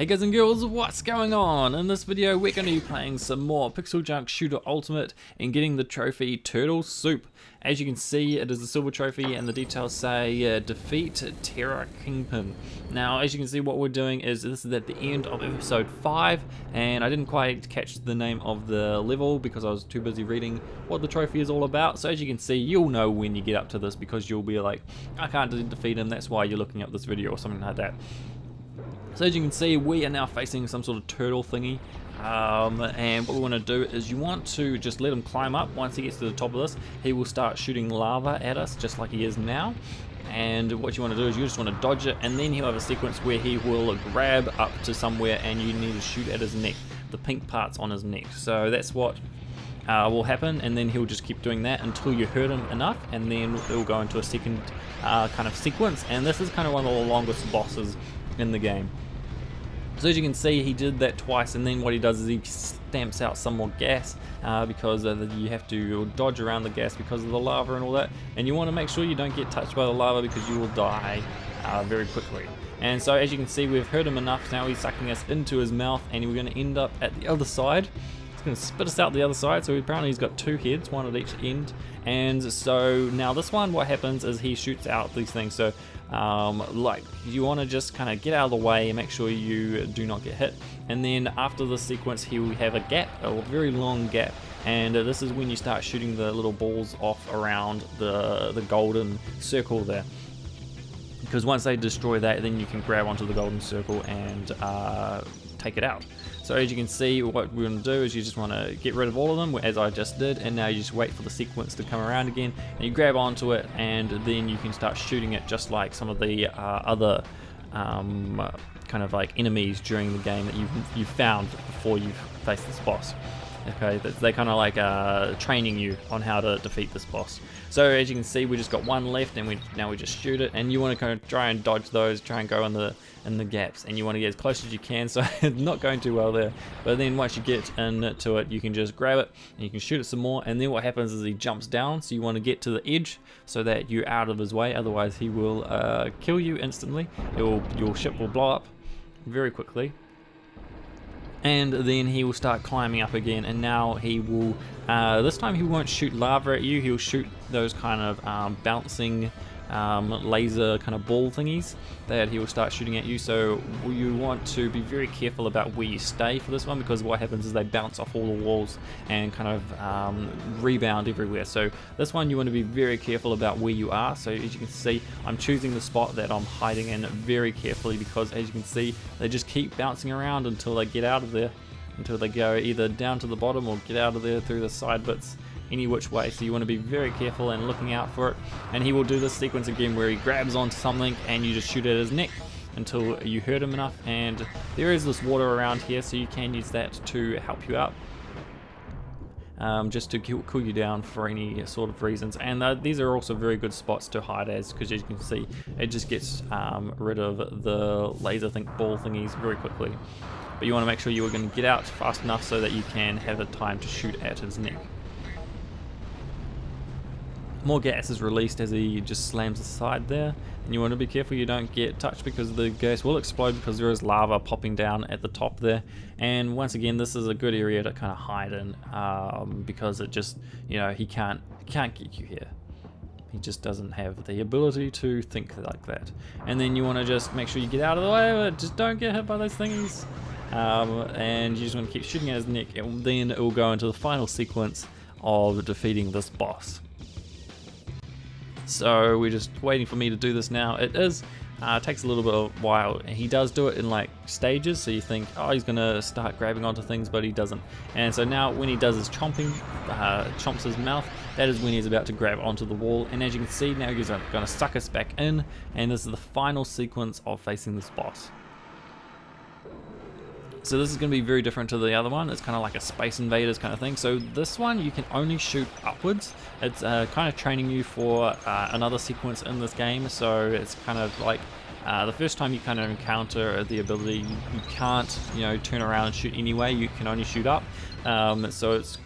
Hey guys and girls, what's going on? In this video we're going to be playing some more PixelJunk Shooter Ultimate and getting the trophy Turtle Soup. As you can see, it is a silver trophy and the details say defeat Terra Kingpin. Now as you can see, what we're doing is this is at the end of episode 5 and I didn't quite catch the name of the level because I was too busy reading what the trophy is all about. So as you can see, you'll know when you get up to this because you'll be like, I can't defeat him, that's why you're looking up this video or something like that. So as you can see, we are now facing some sort of turtle thingy, and what we want to do is you want to just let him climb up. Once he gets to the top of this, he will start shooting lava at us just like he is now. And what you want to do is you just want to dodge it, and then he'll have a sequence where he will grab up to somewhere and you need to shoot at his neck, the pink parts on his neck. So that's what will happen, and then he'll just keep doing that until you hurt him enough, and then it will go into a second kind of sequence. And this is kind of one of the longest bosses in the game. So as you can see, he did that twice, and then what he does is he stamps out some more gas because you have to dodge around the gas because of the lava and all that, and you want to make sure you don't get touched by the lava because you will die very quickly. And so as you can see, we've hurt him enough. Now he's sucking us into his mouth, and we're going to end up at the other side. It's going to spit us out the other side. So apparently he's got 2 heads, one at each end. And so now this one, what happens is he shoots out these things. So like you want to just kind of get out of the way and make sure you do not get hit. And then after this sequence, he will have a gap, a very long gap. And this is when you start shooting the little balls off around the golden circle there. Because once they destroy that, then you can grab onto the golden circle and take it out. So as you can see, what we're going to do is you just want to get rid of all of them, as I just did, and now you just wait for the sequence to come around again, and you grab onto it, and then you can start shooting it just like some of the other kind of like enemies during the game that you found before you faced this boss. Okay, they kind of like training you on how to defeat this boss. So as you can see, we just got one left, and now we just shoot it, and you want to kind of try and dodge those, try and go in the gaps, and you want to get as close as you can. So it's not going too well there, but then once you get into it, you can just grab it and you can shoot it some more, and then what happens is he jumps down, so you want to get to the edge so that you're out of his way, otherwise he will kill you instantly. Your ship will blow up very quickly. And then he will start climbing up again, and now he will, this time he won't shoot lava at you, he'll shoot those kind of bouncing laser kind of ball thingies that he will start shooting at you. So you want to be very careful about where you stay for this one, because what happens is they bounce off all the walls and kind of rebound everywhere. So this one you want to be very careful about where you are. So as you can see, I'm choosing the spot that I'm hiding in very carefully, because as you can see, they just keep bouncing around until they get out of there, until they go either down to the bottom or get out of there through the side bits, any which way. So you want to be very careful and looking out for it. And he will do this sequence again where he grabs onto something and you just shoot at his neck until you hurt him enough. And there is this water around here, so you can use that to help you out, just to cool you down for any sort of reasons. And these are also very good spots to hide as, because as you can see, it just gets rid of the laser ball thingies very quickly. But you want to make sure you are going to get out fast enough so that you can have the time to shoot at his neck. More gas is released as he just slams aside there, and you want to be careful you don't get touched, because the gas will explode because there is lava popping down at the top there. And once again, this is a good area to kind of hide in, because it just, you know, he can't get you here. He just doesn't have the ability to think like that. And then you want to just make sure you get out of the way, but just don't get hit by those thingies. And you just want to keep shooting at his neck, and then it will go into the final sequence of defeating this boss. So we're just waiting for me to do this now. It takes a little bit of a while. He does do it in like stages, so you think, oh, he's gonna start grabbing onto things, but he doesn't. And so now when he does his chomping, chomps his mouth, that is when he's about to grab onto the wall. And as you can see, now he's gonna suck us back in, and this is the final sequence of facing this boss. So this is going to be very different to the other one. It's kind of like a Space Invaders kind of thing. So this one you can only shoot upwards. It's kind of training you for another sequence in this game. So it's kind of like the first time you kind of encounter the ability, you can't, you know, turn around and shoot anyway. You can only shoot up. So it's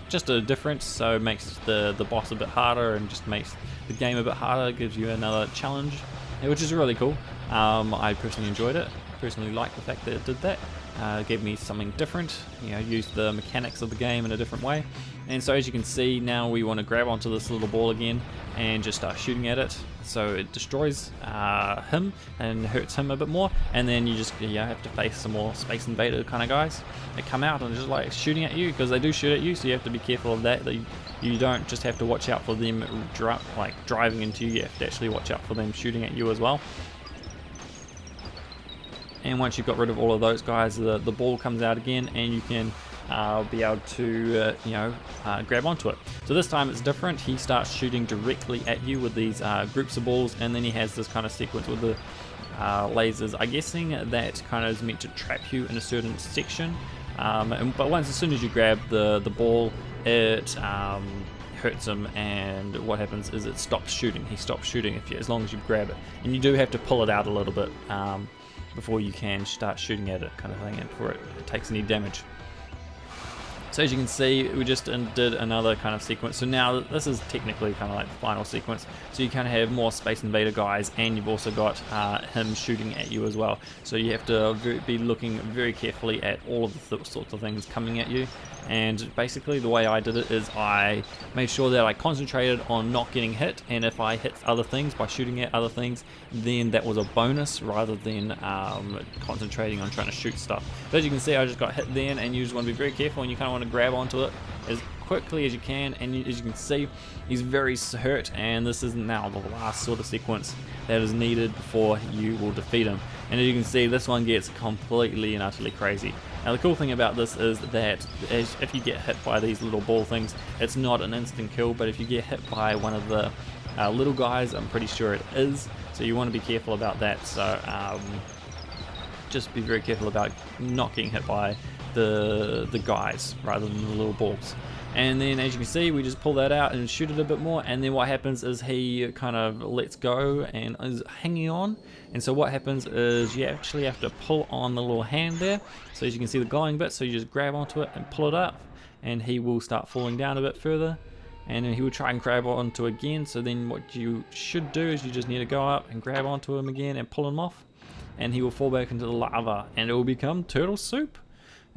just a difference. So it makes the boss a bit harder and just makes the game a bit harder. It gives you another challenge, which is really cool. I personally enjoyed it. personally like the fact that it did that. It gave me something different, you know, used the mechanics of the game in a different way. And so as you can see, now we want to grab onto this little ball again and just start shooting at it. So it destroys him and hurts him a bit more, and then you just have to face some more Space Invader kind of guys that come out and just like shooting at you, because they do shoot at you, so you have to be careful of that. You don't just have to watch out for them driving into you, you have to actually watch out for them shooting at you as well. And once you've got rid of all of those guys, the ball comes out again, and you can be able to grab onto it. So this time it's different. He starts shooting directly at you with these groups of balls, and then he has this kind of sequence with the lasers. I'm guessing that kind of is meant to trap you in a certain section, but as soon as you grab the ball, it hurts him, and what happens is it stops shooting. He stops shooting as long as you grab it, and you do have to pull it out a little bit before you can start shooting at it, kind of thing, and before it takes any damage. So as you can see, we just did another kind of sequence. So now this is technically kind of like the final sequence. So you kind of have more Space Invader guys, and you've also got him shooting at you as well. So you have to be looking very carefully at all of the sorts of things coming at you. And basically the way I did it is I made sure that I concentrated on not getting hit, and if I hit other things by shooting at other things, then that was a bonus rather than concentrating on trying to shoot stuff. But as you can see, I just got hit then, and you just want to be very careful, and you kind of want to grab onto it as quickly as you can. And as you can see, he's very hurt, and this is now the last sort of sequence that is needed before you will defeat him. And as you can see, this one gets completely and utterly crazy. Now the cool thing about this is that if you get hit by these little ball things, it's not an instant kill, but if you get hit by one of the little guys, I'm pretty sure it is, so you want to be careful about that. So just be very careful about not getting hit by the guys rather than the little balls. And then as you can see, we just pull that out and shoot it a bit more, and then what happens is he kind of lets go and is hanging on. And so what happens is you actually have to pull on the little hand there. So as you can see the glowing bit, so you just grab onto it and pull it up, and he will start falling down a bit further, and then he will try and grab onto again. So then what you should do is you just need to go up and grab onto him again and pull him off, and he will fall back into the lava, and it will become turtle soup.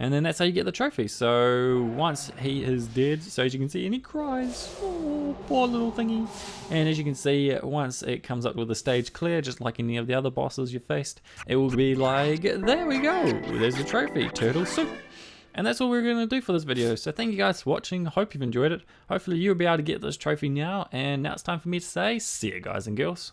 And then that's how you get the trophy. So once he is dead, so as you can see, and he cries, oh, poor little thingy. And as you can see, once it comes up with the stage clear, just like any of the other bosses you faced, it will be like, there we go, there's the trophy, turtle soup. And that's all we're going to do for this video. So thank you guys for watching. Hope you've enjoyed it. Hopefully you'll be able to get this trophy now. And now it's time for me to say, see you guys and girls.